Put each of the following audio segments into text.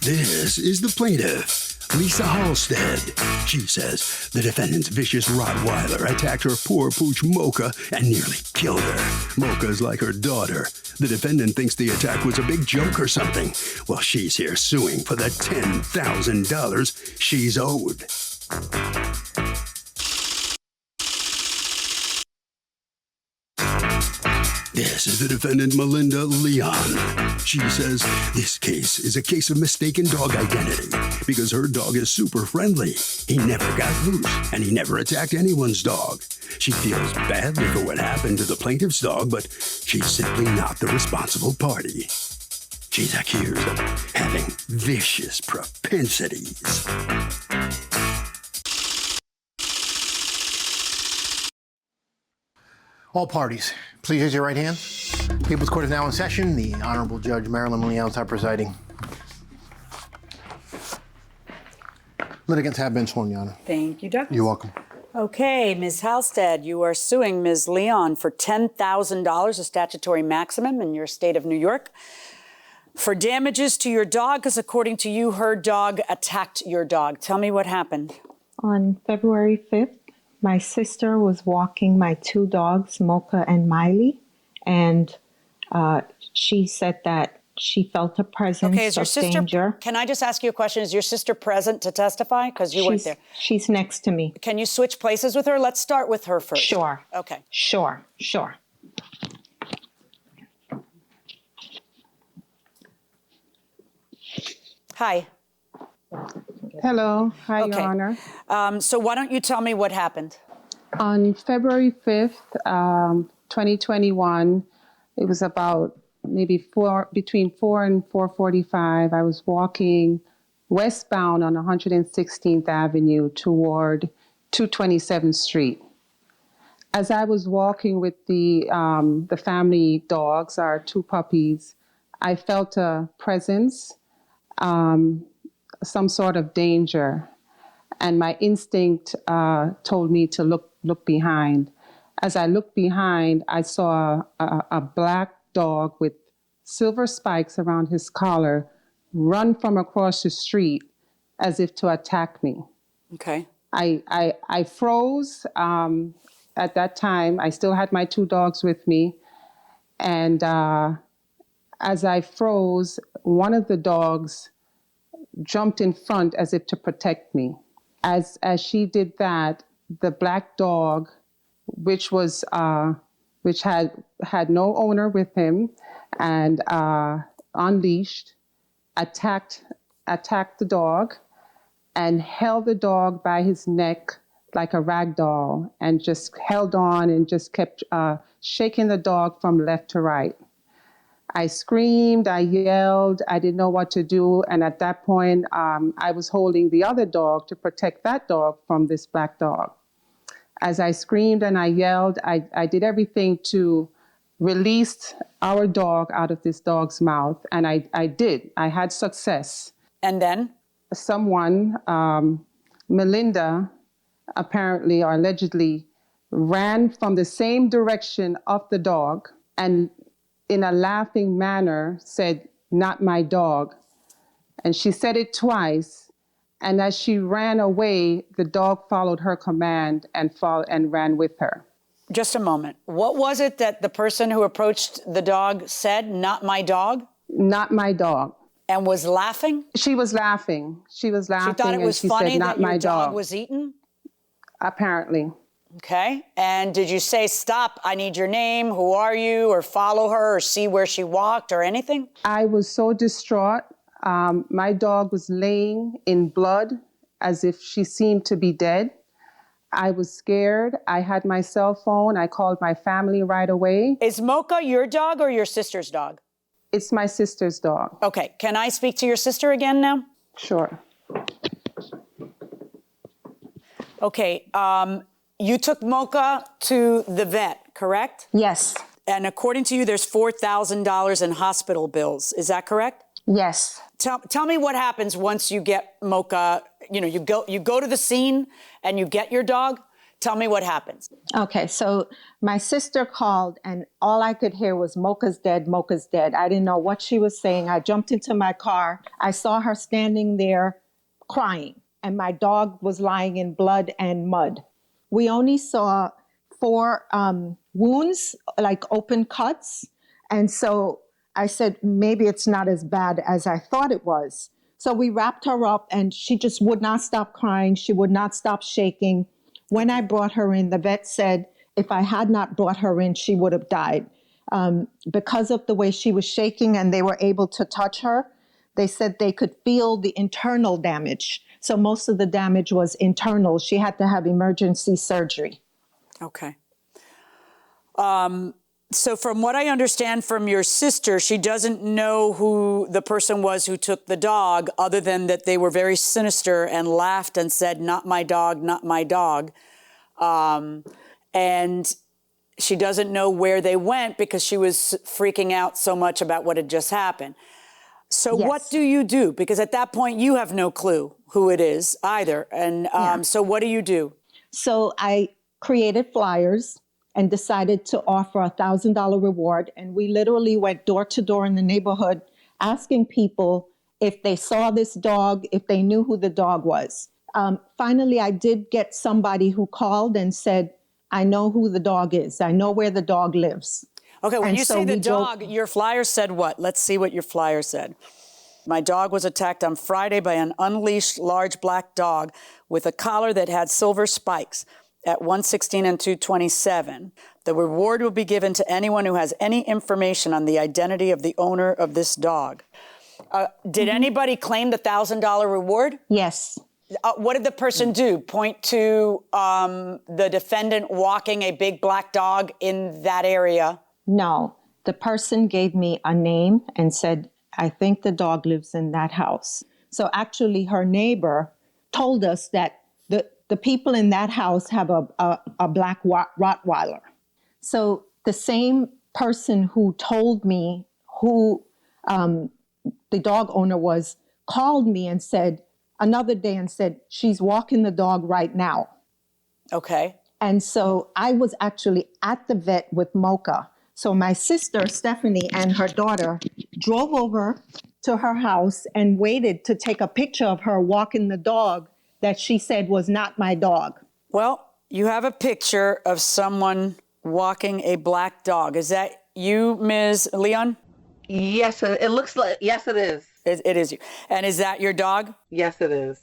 This is the plaintiff, Lisa Halstead. She says the defendant's vicious Rottweiler attacked her poor pooch Mocha and nearly killed her. Mocha's like her daughter. The defendant thinks the attack was a big joke or something. Well, she's here suing for the $10,000 she's owed. This is the defendant, Melinda Leon. She says this case is a case of mistaken dog identity because her dog is super friendly. He never got loose, and he never attacked anyone's dog. She feels badly for what happened to the plaintiff's dog, but she's simply not the responsible party. She's accused of having vicious propensities. All parties, please raise your right hand. People's Court is now in session. The Honorable Judge Marilyn Leon is presiding. Litigants have been sworn, Your Honor. Thank you, Douglas. You're welcome. Okay, Ms. Halstead, you are suing Ms. Leon for $10,000, a statutory maximum in your state of New York, for damages to your dog, because according to you, her dog attacked your dog. Tell me what happened. On February 5th, my sister was walking my two dogs, Mocha and Miley, and she said that she felt a presence okay, is your of sister, danger. Can I just ask you a question? Is your sister present to testify? Because you weren't there. She's next to me. Can you switch places with her? Let's start with her first. Sure. Okay. Sure. Hi. Hello. Hi, Okay. Your Honor. So why don't you tell me what happened? On February 5th, 2021, it was about maybe between 4 and 4:45. I was walking westbound on 116th Avenue toward 227th Street. As I was walking with the family dogs, our two puppies, I felt a presence, some sort of danger, and my instinct told me to look behind. As I looked behind, I saw a black dog with silver spikes around his collar run from across the street as if to attack me. Okay. I froze. At that time, I still had my two dogs with me, and as I froze, one of the dogs jumped in front as if to protect me. As she did that, the black dog, which had no owner with him and unleashed, attacked the dog and held the dog by his neck like a rag doll and just held on and just kept shaking the dog from left to right. I screamed, I yelled, I didn't know what to do. And at that point, I was holding the other dog to protect that dog from this black dog. As I screamed and I yelled, I did everything to release our dog out of this dog's mouth. And I did. I had success. And then? Someone, Melinda, apparently or allegedly, ran from the same direction of the dog and in a laughing manner said, "Not my dog." And she said it twice. And as she ran away, the dog followed her command and ran with her. Just a moment. What was it that the person who approached the dog said, "Not my dog"? Not my dog. And was laughing? She was laughing. She was laughing. She thought it was funny said, that your dog was eaten? Apparently. Okay. And did you say, "Stop, I need your name, who are you," or follow her or see where she walked or anything? I was so distraught. My dog was laying in blood as if she seemed to be dead. I was scared. I had my cell phone. I called my family right away. Is Mocha your dog or your sister's dog? It's my sister's dog. Okay. Can I speak to your sister again now? Sure. Okay. You took Mocha to the vet, correct? Yes. And according to you, there's $4,000 in hospital bills. Is that correct? Yes. Tell me what happens once you get Mocha. You know, you go to the scene and you get your dog. Tell me what happens. Okay, so my sister called and all I could hear was Mocha's dead, Mocha's dead. I didn't know what she was saying. I jumped into my car. I saw her standing there crying and my dog was lying in blood and mud. We only saw 4 wounds, like open cuts. And so I said, maybe it's not as bad as I thought it was. So we wrapped her up and she just would not stop crying. She would not stop shaking. When I brought her in, the vet said if I had not brought her in, she would have died. Because of the way she was shaking and they were able to touch her, they said they could feel the internal damage. So most of the damage was internal. She had to have emergency surgery. Okay. So from what I understand from your sister, she doesn't know who the person was who took the dog, other than that they were very sinister and laughed and said, not my dog, not my dog. And she doesn't know where they went because she was freaking out so much about what had just happened. So Yes. what do you do? Because at that point, you have no clue who it is either. And so what do? So I created flyers and decided to offer $1,000 reward. And we literally went door to door in the neighborhood asking people if they saw this dog, if they knew who the dog was. Finally, I did get somebody who called and said, I know who the dog is. I know where the dog lives. Okay, when And you so say the we dog, your flyer said what? Let's see what your flyer said. My dog was attacked on Friday by an unleashed large black dog with a collar that had silver spikes at 116 and 227. The reward will be given to anyone who has any information on the identity of the owner of this dog. Did anybody claim the $1,000 reward? Yes. What did the person do? Point to the defendant walking a big black dog in that area? No. The person gave me a name and said, I think the dog lives in that house. So actually her neighbor told us that the people in that house have a black Rottweiler. So the same person who told me who the dog owner was called me and said, another day and said, she's walking the dog right now. Okay. And so I was actually at the vet with Mocha. So my sister, Stephanie, and her daughter drove over to her house and waited to take a picture of her walking the dog that she said was not my dog. Well, you have a picture of someone walking a black dog. Is that you, Ms. Leon? Yes, it looks like, yes, it is. It is you. And is that your dog? Yes, it is.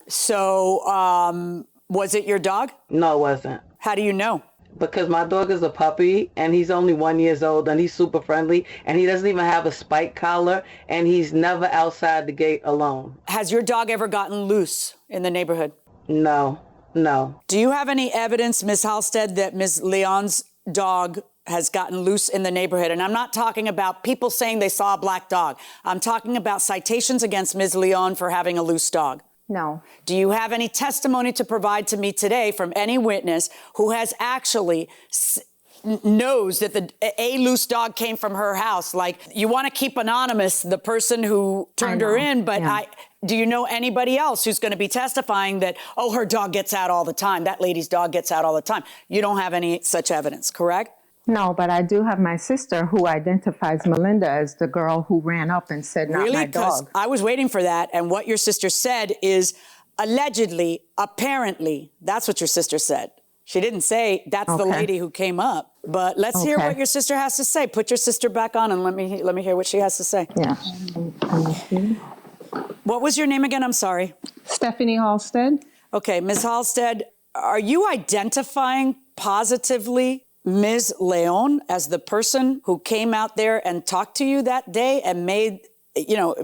So, was it your dog? No, it wasn't. How do you know? Because my dog is a puppy and he's only 1 year old and he's super friendly and he doesn't even have a spike collar and he's never outside the gate alone. Has your dog ever gotten loose in the neighborhood? No. Do you have any evidence, Ms. Halstead, that Ms. Leon's dog has gotten loose in the neighborhood? And I'm not talking about people saying they saw a black dog. I'm talking about citations against Ms. Leon for having a loose dog. No. Do you have any testimony to provide to me today from any witness who has actually knows that a loose dog came from her house? Like, you want to keep anonymous the person who turned her in, but yeah. Do you know anybody else who's going to be testifying that, oh, her dog gets out all the time, that lady's dog gets out all the time? You don't have any such evidence, correct? No, but I do have my sister who identifies Melinda as the girl who ran up and said, not my Because dog. I was waiting for that, and what your sister said is allegedly, apparently, that's what your sister said. She didn't say that's the lady who came up, but let's hear what your sister has to say. Put your sister back on and let me hear what she has to say. Yeah. What was your name again? I'm sorry. Stephanie Halstead. Okay, Ms. Halstead, are you identifying positively Ms. Leon as the person who came out there and talked to you that day and made,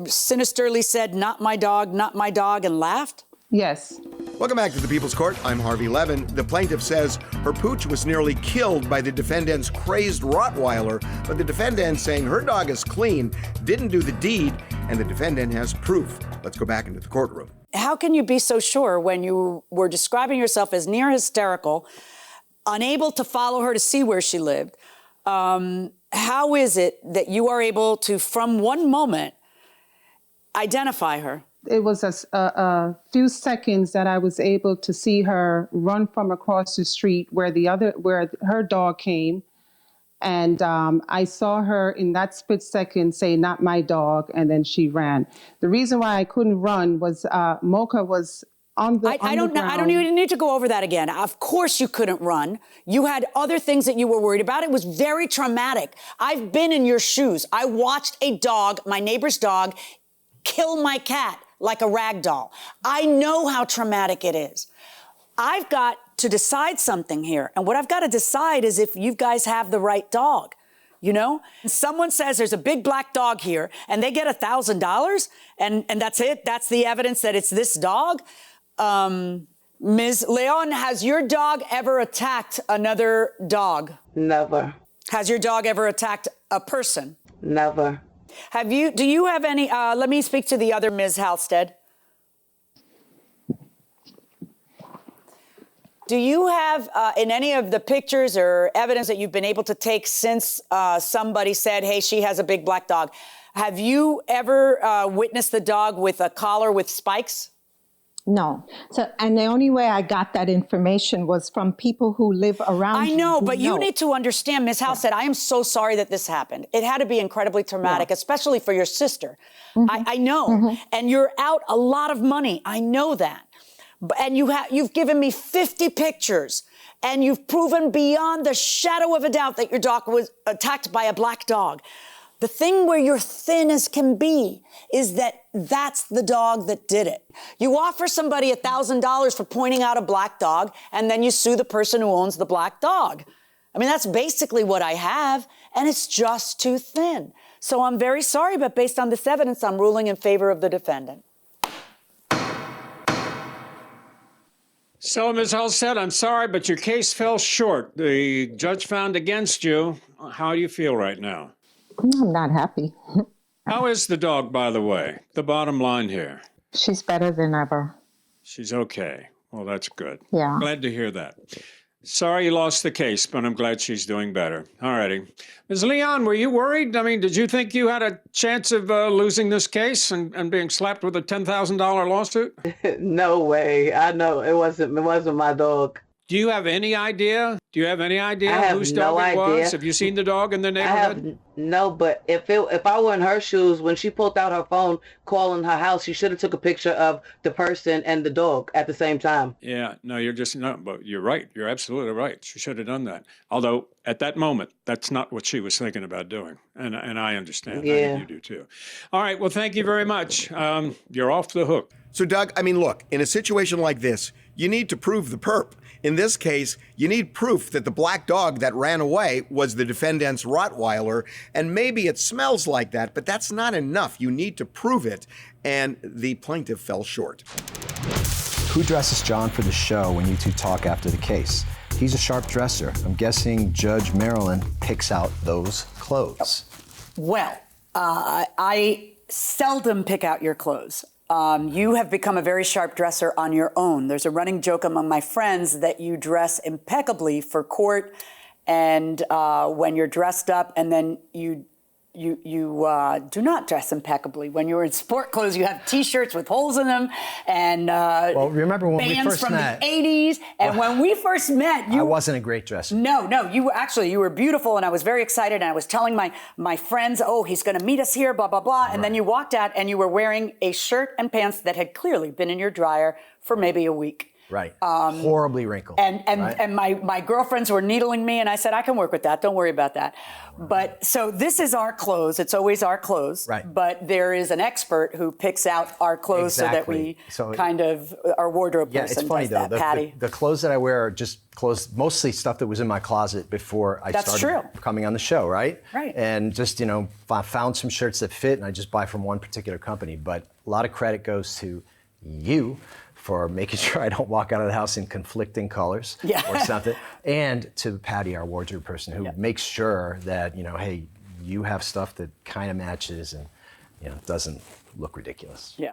sinisterly said, not my dog, and laughed? Yes. Welcome back to the People's Court. I'm Harvey Levin. The plaintiff says her pooch was nearly killed by the defendant's crazed Rottweiler, but the defendant, saying her dog is clean, didn't do the deed, and the defendant has proof. Let's go back into the courtroom. How can you be so sure when you were describing yourself as near hysterical, unable to follow her to see where she lived? How is it that you are able to, from one moment, identify her? it was a few seconds that I was able to see her run from across the street where her dog came. And I saw her in that split second say, "Not my dog," and then she ran. The reason why I couldn't run was Mocha was on the I don't even need to go over that again. Of course you couldn't run. You had other things that you were worried about. It was very traumatic. I've been in your shoes. I watched a dog, my neighbor's dog, kill my cat like a rag doll. I know how traumatic it is. I've got to decide something here. And what I've got to decide is if you guys have the right dog. You know, someone says there's a big black dog here and they get $1,000 and that's it. That's the evidence that it's this dog. Ms. Leon, has your dog ever attacked another dog? Never. Has your dog ever attacked a person? Never. Do you have any, let me speak to the other Ms. Halstead. Do you have, in any of the pictures or evidence that you've been able to take since somebody said, hey, she has a big black dog, have you ever witnessed the dog with a collar with spikes? No. And the only way I got that information was from people who live around. I know, but you need to understand, Ms. House said, I am so sorry that this happened. It had to be incredibly traumatic, especially for your sister. Mm-hmm. I know. Mm-hmm. And you're out a lot of money. I know that. And you've given me 50 pictures, and you've proven beyond the shadow of a doubt that your dog was attacked by a black dog. The thing where you're thin as can be is that that's the dog that did it. You offer somebody $1,000 for pointing out a black dog, and then you sue the person who owns the black dog. I mean, that's basically what I have, and it's just too thin. So I'm very sorry, but based on this evidence, I'm ruling in favor of the defendant. So, Ms. Halstead, I'm sorry, but your case fell short. The judge found against you. How do you feel right now? I'm not happy. How is the dog, by the way? The bottom line here. She's better than ever. She's okay. Well, that's good. Yeah. Glad to hear that. Sorry you lost the case, but I'm glad she's doing better. All righty. Ms. Leon, were you worried? I mean, did you think you had a chance of losing this case and being slapped with a $10,000 lawsuit? No way. I know it wasn't my dog. Do you have any idea? I have whose no dog it was? idea. Have you seen the dog in the neighborhood? No, but if I were in her shoes, when she pulled out her phone calling her house, she should have took a picture of the person and the dog at the same time. Yeah, no, but you're right. You're absolutely right. She should have done that. Although at that moment, that's not what she was thinking about doing. And I understand. Yeah. I think you do too. All right. Well, thank you very much. You're off the hook. So, Doug, I mean, look, in a situation like this, you need to prove the perp. In this case, you need proof that the black dog that ran away was the defendant's Rottweiler, and maybe it smells like that, but that's not enough. You need to prove it, and the plaintiff fell short. Who dresses John for the show when you two talk after the case? He's a sharp dresser. I'm guessing Judge Marilyn picks out those clothes. Well, I seldom pick out your clothes. You have become a very sharp dresser on your own. There's a running joke among my friends that you dress impeccably for court, and when you're dressed up, and then you do not dress impeccably. When you're in sport clothes, you have T-shirts with holes in them, and well, remember when we bands first from met? the '80s. And when we first met, I wasn't a great dresser. No, you were beautiful, and I was very excited, and I was telling my friends, oh, he's going to meet us here, blah, blah, blah. And then you walked out, and you were wearing a shirt and pants that had clearly been in your dryer for maybe a week. Right. Horribly wrinkled. And my girlfriends were needling me, and I said, I can work with that. Don't worry about that. But so this is our clothes. It's always our clothes. Right. But there is an expert who picks out our clothes so that we kind of, our wardrobe person. Yeah, it's funny though. Patty. The clothes that I wear are just clothes, mostly stuff that was in my closet before I started coming on the show, right? Right. And just, I found some shirts that fit, and I just buy from one particular company. But a lot of credit goes to you for making sure I don't walk out of the house in conflicting colors or something. And to Patty, our wardrobe person, who makes sure that, hey, you have stuff that kind of matches and, doesn't look ridiculous. Yeah.